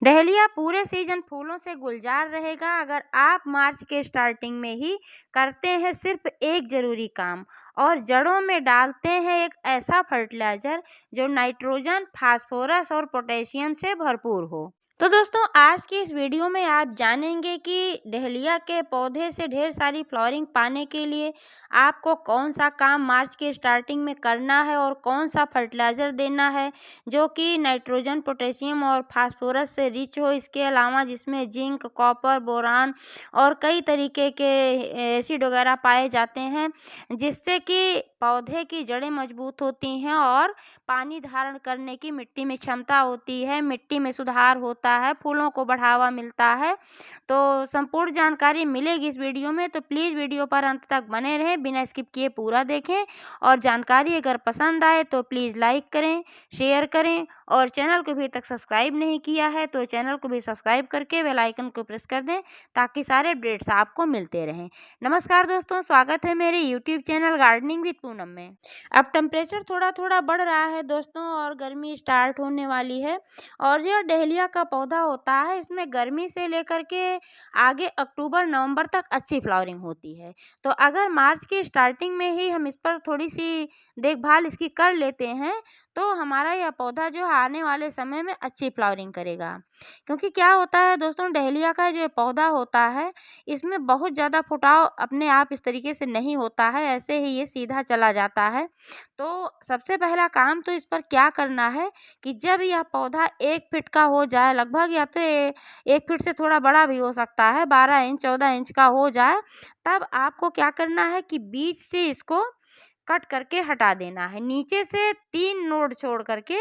Dahlia पूरे season फूलों से गुलजार रहेगा अगर आप मार्च के स्टार्टिंग में ही करते हैं सिर्फ एक जरूरी काम और जड़ों में डालते हैं एक ऐसा फर्टिलाइजर जो नाइट्रोजन, फास्फोरस और पोटेशियम से भरपूर हो। तो दोस्तों, आज की इस वीडियो में आप जानेंगे कि डहेलिया के पौधे से ढेर सारी फ्लावरिंग पाने के लिए आपको कौन सा काम मार्च के स्टार्टिंग में करना है और कौन सा फर्टिलाइज़र देना है जो कि नाइट्रोजन, पोटेशियम और फास्फोरस से रिच हो। इसके अलावा जिसमें जिंक, कॉपर, बोरान और कई तरीके के एसिड वगैरह पाए जाते हैं, जिससे कि पौधे की जड़ें मजबूत होती हैं और पानी धारण करने की मिट्टी में क्षमता होती है, मिट्टी में सुधार होता है, फूलों को बढ़ावा मिलता है। तो संपूर्ण जानकारी मिलेगी इस वीडियो में, तो प्लीज़ वीडियो पर अंत तक बने रहें, बिना स्किप किए पूरा देखें। और जानकारी अगर पसंद आए तो प्लीज़ लाइक करें, शेयर करें और चैनल को अभी तक सब्सक्राइब नहीं किया है तो चैनल को भी सब्सक्राइब करके बेल आइकन को प्रेस कर दें ताकि सारे अपडेट्स आपको मिलते रहें। नमस्कार दोस्तों, स्वागत है मेरे YouTube channel gardening with Poonam में। अब टेम्परेचर थोड़ा थोड़ा बढ़ रहा है दोस्तों और गर्मी स्टार्ट होने वाली है। और जो डहेलिया का पौधा होता है, इसमें गर्मी से लेकर के आगे अक्टूबर नवंबर तक अच्छी फ्लावरिंग होती है। तो अगर मार्च की स्टार्टिंग में ही हम इस पर थोड़ी सी देखभाल इसकी कर लेते हैं तो हमारा यह पौधा जो आने वाले समय में अच्छी फ्लावरिंग करेगा। क्योंकि क्या होता है दोस्तों, डहेलिया का जो पौधा होता है, इसमें बहुत ज़्यादा फुटाव अपने आप इस तरीके से नहीं होता है, ऐसे ही ये सीधा चला जाता है। तो सबसे पहला काम तो इस पर क्या करना है कि जब यह पौधा 1 फीट का हो जाए लगभग, या तो 1 फीट से थोड़ा बड़ा भी हो सकता है, 12 इंच 14 इंच का हो जाए, तब आपको क्या करना है कि बीच से इसको कट करके हटा देना है। नीचे से 3 नोड छोड़ करके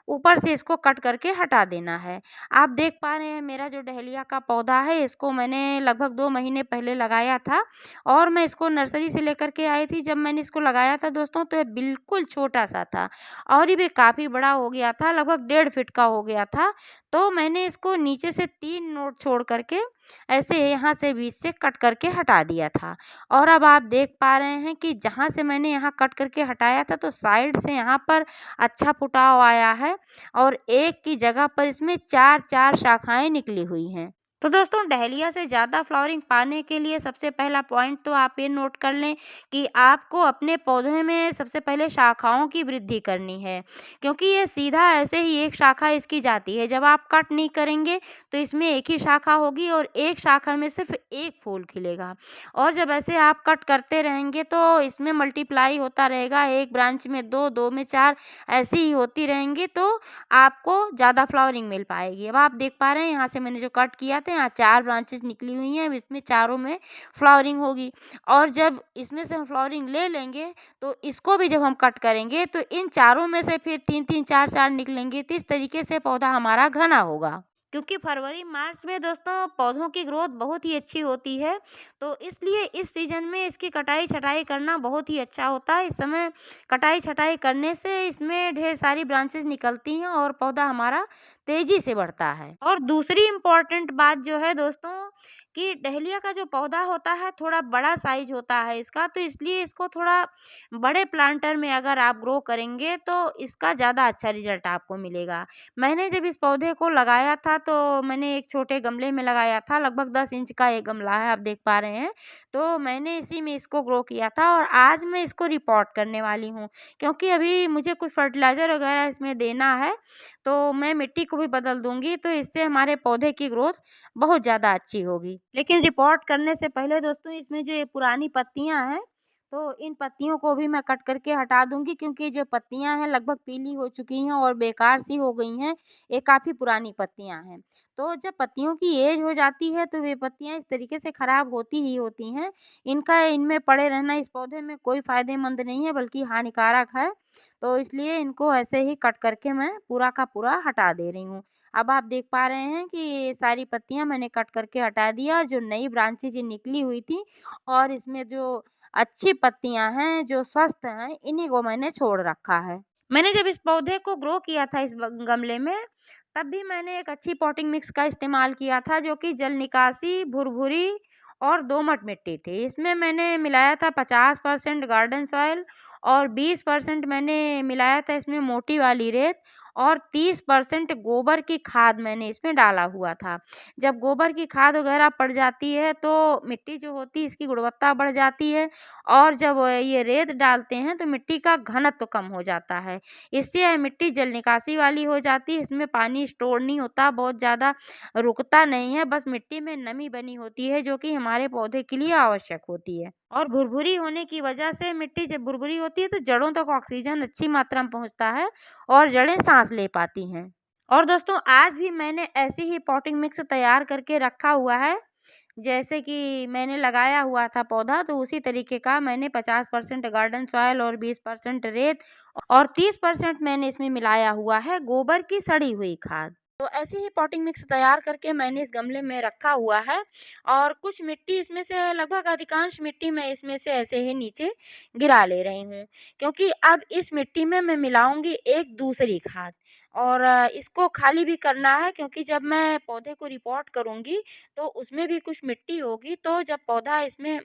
ऊपर से इसको कट करके हटा देना है। आप देख पा रहे हैं मेरा जो डहेलिया का पौधा है, इसको मैंने लगभग 2 महीने पहले लगाया था और मैं इसको नर्सरी से लेकर के आई थी। जब मैंने इसको लगाया था दोस्तों, तो ये बिल्कुल छोटा-सा था और ये काफ़ी बड़ा हो गया था, लगभग 1.5 फीट का हो गया था। तो मैंने इसको नीचे से 3 नोड छोड़ करके ऐसे यहाँ से बीच से कट करके हटा दिया था। और अब आप देख पा रहे हैं कि जहाँ से मैंने यहाँ कट करके हटाया था, तो साइड से यहाँ पर अच्छा फुटाव आया है और एक की जगह पर इसमें 4-4 शाखाएँ निकली हुई हैं। तो दोस्तों, डहेलिया से ज़्यादा फ्लावरिंग पाने के लिए सबसे पहला पॉइंट तो आप ये नोट कर लें कि आपको अपने पौधे में सबसे पहले शाखाओं की वृद्धि करनी है। क्योंकि ये सीधा ऐसे ही एक शाखा इसकी जाती है, जब आप कट नहीं करेंगे तो इसमें एक ही शाखा होगी और एक शाखा में सिर्फ एक फूल खिलेगा। और जब ऐसे आप कट करते रहेंगे तो इसमें मल्टीप्लाई होता रहेगा, एक ब्रांच में 2, 2 में 4, ऐसी ही होती रहेंगी, तो आपको ज़्यादा फ्लावरिंग मिल पाएगी। अब आप देख पा रहे हैं यहाँ से मैंने जो कट किया था, यहाँ 4 ब्रांचेस निकली हुई हैं, अब इसमें चारों में फ्लावरिंग होगी। और जब इसमें से हम फ्लावरिंग ले लेंगे तो इसको भी जब हम कट करेंगे तो इन चारों में से फिर 3-3, 4-4 निकलेंगे, तो इस तरीके से पौधा हमारा घना होगा। क्योंकि फरवरी मार्च में दोस्तों पौधों की ग्रोथ बहुत ही अच्छी होती है, तो इसलिए इस सीज़न में इसकी कटाई-छँटाई करना बहुत ही अच्छा होता है। इस समय कटाई-छँटाई करने से इसमें ढेर सारी ब्रांचेज़ निकलती हैं और पौधा हमारा तेज़ी से बढ़ता है। और दूसरी इम्पोर्टेंट बात जो है दोस्तों, कि डहेलिया का जो पौधा होता है थोड़ा बड़ा साइज़ होता है इसका, तो इसलिए इसको थोड़ा बड़े प्लांटर में अगर आप ग्रो करेंगे तो इसका ज़्यादा अच्छा रिज़ल्ट आपको मिलेगा। मैंने जब इस पौधे को लगाया था तो मैंने एक छोटे गमले में लगाया था, लगभग 10 इंच का एक गमला है, आप देख पा रहे हैं। तो मैंने इसी में इसको ग्रो किया था और आज मैं इसको रिपॉट करने वाली हूँ, क्योंकि अभी मुझे कुछ फर्टिलाइज़र वगैरह इसमें देना है, तो मैं मिट्टी को भी बदल दूँगी, तो इससे हमारे पौधे की ग्रोथ बहुत ज़्यादा अच्छी होगी। लेकिन रिपॉट करने से पहले दोस्तों, इसमें जो ये पुरानी पत्तियाँ हैं, तो इन पत्तियों को भी मैं कट करके हटा दूँगी, क्योंकि जो पत्तियाँ हैं लगभग पीली हो चुकी हैं और बेकार सी हो गई हैं, ये काफ़ी पुरानी पत्तियाँ हैं। तो जब पत्तियों की एज हो जाती है तो वे पत्तियाँ इस तरीके से खराब होती ही होती हैं। इनका इनमें पड़े रहना इस पौधे में कोई फ़ायदेमंद नहीं है, बल्कि हानिकारक है। तो इसलिए इनको ऐसे ही कट करके मैं पूरा का पूरा हटा दे रही हूँ। अब आप देख पा रहे हैं कि ये सारी पत्तियाँ मैंने कट करके हटा दिया और जो नई ब्रांचेज़ ये निकली हुई थी और इसमें जो अच्छी पत्तियाँ हैं, जो स्वस्थ हैं, इन्हीं को मैंने छोड़ रखा है। मैंने जब इस पौधे को ग्रो किया था इस गमले में, तब भी मैंने एक अच्छी पॉटिंग मिक्स का इस्तेमाल किया था, जो कि जल निकासी, भुरभुरी और दोमट मिट्टी थी। इसमें मैंने मिलाया था 50% गार्डन सॉइल और 20% मैंने मिलाया था इसमें मोटी वाली रेत और 30% गोबर की खाद मैंने इसमें डाला हुआ था। जब गोबर की खाद वगैरह पड़ जाती है तो मिट्टी जो होती है इसकी गुणवत्ता बढ़ जाती है, और जब ये रेत डालते हैं तो मिट्टी का घनत्व कम हो जाता है। इससे यह मिट्टी जल निकासी वाली हो जाती है, इसमें पानी स्टोर नहीं होता, बहुत ज़्यादा रुकता नहीं है, बस मिट्टी में नमी बनी होती है जो कि हमारे पौधे के लिए आवश्यक होती है। और भुरभुरी होने की वजह से मिट्टी जब भुरभुरी होती है तो जड़ों तक ऑक्सीजन अच्छी मात्रा में पहुँचता है और जड़ें साँस ले पाती हैं। और दोस्तों आज भी मैंने ऐसे ही पॉटिंग मिक्स तैयार करके रखा हुआ है। जैसे कि मैंने लगाया हुआ था पौधा, तो उसी तरीके का मैंने 50% गार्डन सॉइल और 20% रेत और 30% मैंने इसमें मिलाया हुआ है गोबर की सड़ी हुई खाद। तो ऐसे ही पॉटिंग मिक्स तैयार करके मैंने इस गमले में रखा हुआ है, और कुछ मिट्टी इसमें से, लगभग अधिकांश मिट्टी मैं इसमें से ऐसे ही नीचे गिरा ले रही हूँ, क्योंकि अब इस मिट्टी में मैं मिलाऊंगी एक दूसरी खाद, और इसको खाली भी करना है, क्योंकि जब मैं पौधे को रिपोर्ट करूँगी तो उसमें भी कुछ मिट्टी होगी, तो जब पौधा इसमें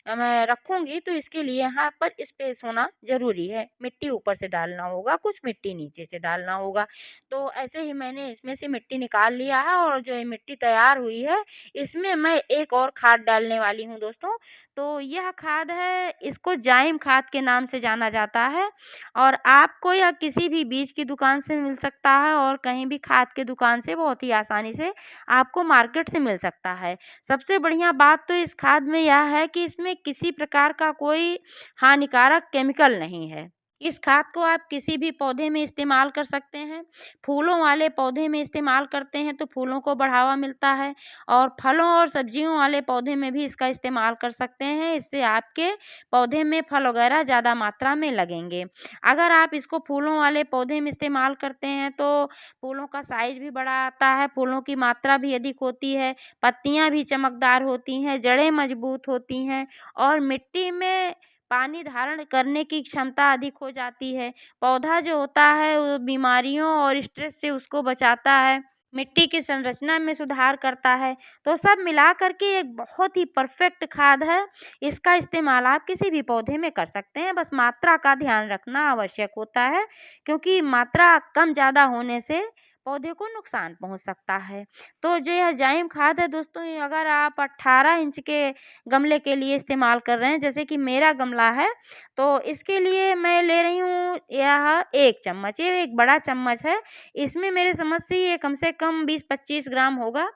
मैं रखूँगी तो इसके लिए यहाँ पर स्पेस होना ज़रूरी है। मिट्टी ऊपर से डालना होगा, कुछ मिट्टी नीचे से डालना होगा। तो ऐसे ही मैंने इसमें से मिट्टी निकाल लिया है, और जो ये मिट्टी तैयार हुई है इसमें मैं एक और खाद डालने वाली हूँ दोस्तों। तो यह खाद है, इसको जाइम खाद के नाम से जाना जाता है, और आपको यह किसी भी बीज की दुकान से मिल सकता है, और कहीं भी खाद की दुकान से बहुत ही आसानी से आपको मार्केट से मिल सकता है। सबसे बढ़िया बात तो इस खाद में यह है कि इसमें किसी प्रकार का कोई हानिकारक केमिकल नहीं है। इस खाद को आप किसी भी पौधे में इस्तेमाल कर सकते हैं। फूलों वाले पौधे में इस्तेमाल करते हैं तो फूलों को बढ़ावा मिलता है, और फलों और सब्जियों वाले पौधे में भी इसका इस्तेमाल कर सकते हैं। इससे आपके पौधे में फल वगैरह ज़्यादा मात्रा में लगेंगे। अगर आप इसको फूलों वाले पौधे में इस्तेमाल करते हैं तो फूलों का साइज़ भी बड़ा आता है, फूलों की मात्रा भी अधिक होती है, पत्तियाँ भी चमकदार होती हैं, जड़ें मजबूत होती हैं, और मिट्टी में पानी धारण करने की क्षमता अधिक हो जाती है। पौधा जो होता है वो बीमारियों और स्ट्रेस से उसको बचाता है, मिट्टी की संरचना में सुधार करता है। तो सब मिला कर के एक बहुत ही परफेक्ट खाद है। इसका इस्तेमाल आप किसी भी पौधे में कर सकते हैं, बस मात्रा का ध्यान रखना आवश्यक होता है, क्योंकि मात्रा कम ज़्यादा होने से पौधे को नुकसान पहुंच सकता है। तो जो यह जाइम खाद है दोस्तों, ये अगर आप 18 इंच के गमले के लिए इस्तेमाल कर रहे हैं, जैसे कि मेरा गमला है, तो इसके लिए मैं ले रही हूँ यह 1 चम्मच, ये एक बड़ा चम्मच है। इसमें मेरे समझ से ये कम से कम 20-25 ग्राम होगा।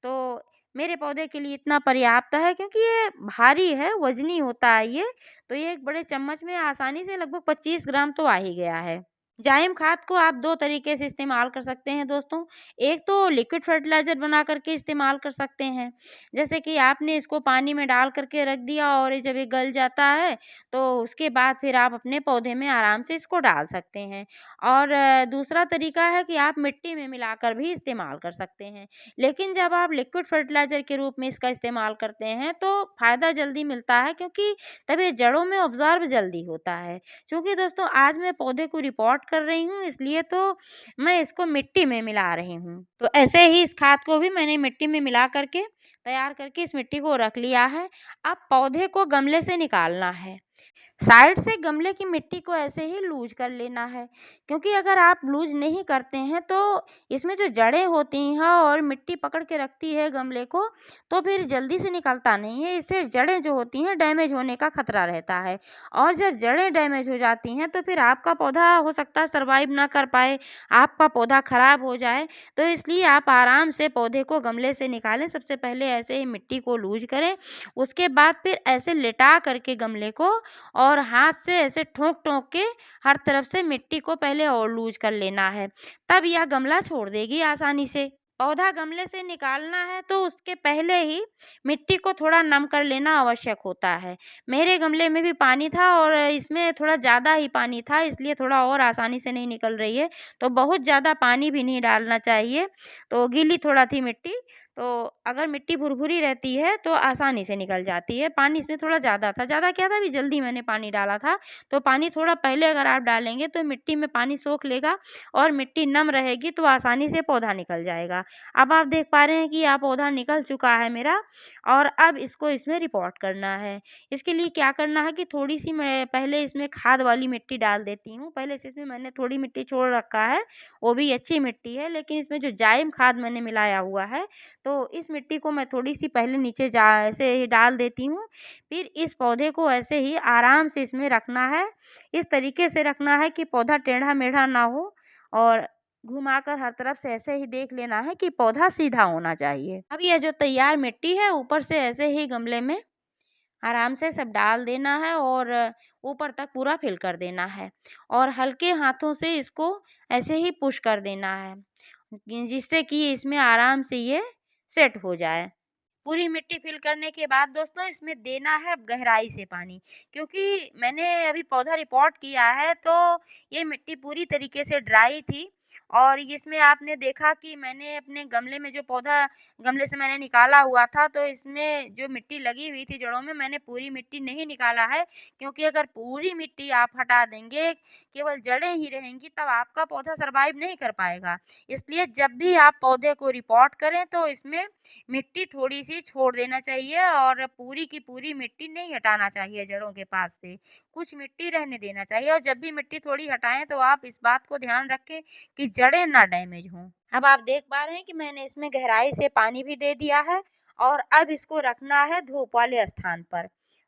तो मेरे पौधे के लिए इतना पर्याप्त है, क्योंकि ये भारी है, वज़नी होता है ये। तो ये एक बड़े चम्मच में आसानी से लगभग 25 ग्राम तो आ ही गया है। जाइम खाद को आप 2 तरीके से इस्तेमाल कर सकते हैं दोस्तों। एक तो लिक्विड फर्टिलाइज़र बना कर के इस्तेमाल कर सकते हैं। जैसे कि आपने इसको पानी में डाल कर के रख दिया, और ये जब ये गल जाता है तो उसके बाद फिर आप अपने पौधे में आराम से इसको डाल सकते हैं। और दूसरा तरीका है कि आप मिट्टी में मिलाकर भी इस्तेमाल कर सकते हैं। लेकिन जब आप लिक्विड फर्टिलाइज़र के रूप में इसका इस्तेमाल करते हैं तो फ़ायदा जल्दी मिलता है, क्योंकि तब ये जड़ों में ऑब्ज़र्व जल्दी होता है। चूँकि दोस्तों आज मैं पौधे को रिपोर्ट कर रही हूँ, इसलिए तो मैं इसको मिट्टी में मिला रही हूँ। तो ऐसे ही इस खाद को भी मैंने मिट्टी में मिला करके तैयार करके इस मिट्टी को रख लिया है। अब पौधे को गमले से निकालना है। साइड से गमले की मिट्टी को ऐसे ही लूज कर लेना है, क्योंकि अगर आप लूज नहीं करते हैं तो इसमें जो जड़ें होती हैं और मिट्टी पकड़ के रखती है गमले को, तो फिर जल्दी से निकलता नहीं है। इससे जड़ें जो होती हैं डैमेज होने का खतरा रहता है, और जब जड़ें डैमेज हो जाती हैं तो फिर आपका पौधा हो सकता है सर्वाइव ना कर पाए, आपका पौधा खराब हो जाए। तो इसलिए आप आराम से पौधे को गमले से निकालें। सबसे पहले ऐसे ही मिट्टी को लूज करें, उसके बाद फिर ऐसे लिटा करके गमले को और हाथ से ऐसे ठोक-ठोक के हर तरफ से मिट्टी को पहले और लूज़ कर लेना है। तब यह गमला छोड़ देगी आसानी से। पौधा गमले से निकालना है तो उसके पहले ही मिट्टी को थोड़ा नम कर लेना आवश्यक होता है। मेरे गमले में भी पानी था और इसमें थोड़ा ज़्यादा ही पानी था, इसलिए थोड़ा और आसानी से नहीं निकल रही है। तो बहुत ज़्यादा पानी भी नहीं डालना चाहिए। तो गीली थोड़ा थी मिट्टी, तो अगर मिट्टी भुरभुरी रहती है तो आसानी से निकल जाती है। पानी इसमें थोड़ा ज़्यादा था, ज़्यादा क्या था, अभी जल्दी मैंने पानी डाला था, तो पानी थोड़ा पहले अगर आप डालेंगे तो मिट्टी में पानी सोख लेगा और मिट्टी नम रहेगी तो आसानी से पौधा निकल जाएगा। अब आप देख पा रहे हैं कि पौधा निकल चुका है मेरा, और अब इसको इसमें रिपोर्ट करना है। इसके लिए क्या करना है कि थोड़ी-सी मैं पहले इसमें खाद वाली मिट्टी डाल देती हूँ। पहले से इसमें मैंने थोड़ी मिट्टी छोड़ रखा है, वो भी अच्छी मिट्टी है, लेकिन इसमें जो जाइम खाद मैंने मिलाया हुआ है, तो इस मिट्टी को मैं थोड़ी-सी पहले नीचे जा ऐसे ही डाल देती हूँ। फिर इस पौधे को ऐसे ही आराम से इसमें रखना है। इस तरीके से रखना है कि पौधा टेढ़ा-मेढ़ा ना हो, और घुमाकर हर तरफ से ऐसे ही देख लेना है कि पौधा सीधा होना चाहिए। अब ये जो तैयार मिट्टी है ऊपर से ऐसे ही गमले में आराम से सब डाल देना है और ऊपर तक पूरा फिल कर देना है, और हल्के हाथों से इसको ऐसे ही पुश कर देना है, जिससे कि इसमें आराम से ये सेट हो जाए। पूरी मिट्टी फिल करने के बाद दोस्तों इसमें देना है अब गहराई से पानी, क्योंकि मैंने अभी पौधा रिपोर्ट किया है तो ये मिट्टी पूरी तरीके से ड्राई थी, और इसमें आपने देखा कि मैंने अपने गमले में जो पौधा गमले से मैंने निकाला हुआ था, तो इसमें जो मिट्टी लगी हुई थी जड़ों में, मैंने पूरी मिट्टी नहीं निकाला है, क्योंकि अगर पूरी मिट्टी आप हटा देंगे, केवल जड़ें ही रहेंगी, तब आपका पौधा सर्वाइव नहीं कर पाएगा। इसलिए जब भी आप पौधे को रिपोर्ट करें तो इसमें मिट्टी थोड़ी-सी छोड़ देना चाहिए, और पूरी की पूरी मिट्टी नहीं हटाना चाहिए जड़ों के पास से, कुछ मिट्टी रहने देना चाहिए, और जब भी मिट्टी थोड़ी हटाएँ तो आप इस बात को ध्यान रखें कि जड़ें ना डैमेज हों। अब आप देख पा रहे हैं कि मैंने इसमें गहराई से पानी भी दे दिया है, और अब इसको रखना है धूप वाले स्थान पर।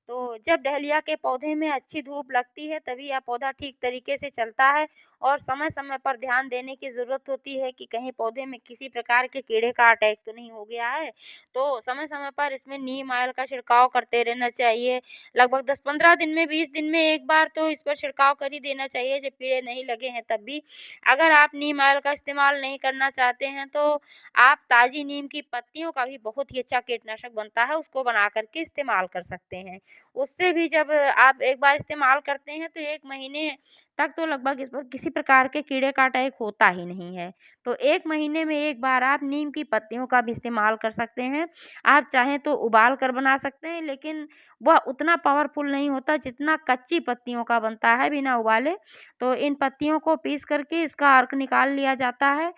तो जब डहेलिया के पौधे में अच्छी धूप लगती है तभी यह पौधा ठीक तरीके से चलता है, और समय-समय पर ध्यान देने की ज़रूरत होती है कि कहीं पौधे में किसी प्रकार के कीड़े का अटैक तो नहीं हो गया है। तो समय-समय पर इसमें नीम ऑयल का छिड़काव करते रहना चाहिए। लगभग 10-15 दिन में, 20 दिन में एक बार तो इस पर छिड़काव कर ही देना चाहिए जब कीड़े नहीं लगे हैं तब भी। अगर आप नीम ऑयल का इस्तेमाल नहीं करना चाहते हैं तो आप ताज़ी नीम की पत्तियों का भी बहुत ही अच्छा कीटनाशक बनता है, उसको बना कर के इस्तेमाल कर सकते हैं। उससे भी जब आप एक बार इस्तेमाल करते हैं तो 1 महीने तक तो लगभग इस पर किसी प्रकार के कीड़े का अटैक होता ही नहीं है। तो 1 महीने में 1 बार आप नीम की पत्तियों का भी इस्तेमाल कर सकते हैं। आप चाहें तो उबाल कर बना सकते हैं, लेकिन वह उतना पावरफुल नहीं होता जितना कच्ची पत्तियों का बनता है बिना उबाले। तो इन पत्तियों को पीस करके इसका अर्क निकाल लिया जाता है,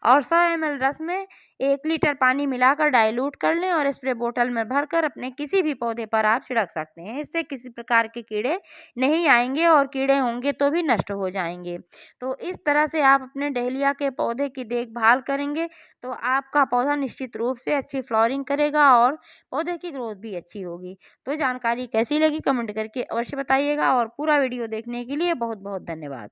और 100 ml रस में 1 लीटर पानी मिलाकर डाइल्यूट कर लें और स्प्रे बोतल में भरकर अपने किसी भी पौधे पर आप छिड़क सकते हैं। इससे किसी प्रकार के कीड़े नहीं आएँगे, और कीड़े होंगे तो भी नष्ट हो जाएँगे। तो इस तरह से आप अपने डहेलिया के पौधे की देखभाल करेंगे तो आपका पौधा निश्चित रूप से अच्छी फ्लावरिंग करेगा और पौधे की ग्रोथ भी अच्छी होगी। तो जानकारी कैसी लगी कमेंट करके अवश्य बताइएगा, और पूरा वीडियो देखने के लिए बहुत-बहुत धन्यवाद।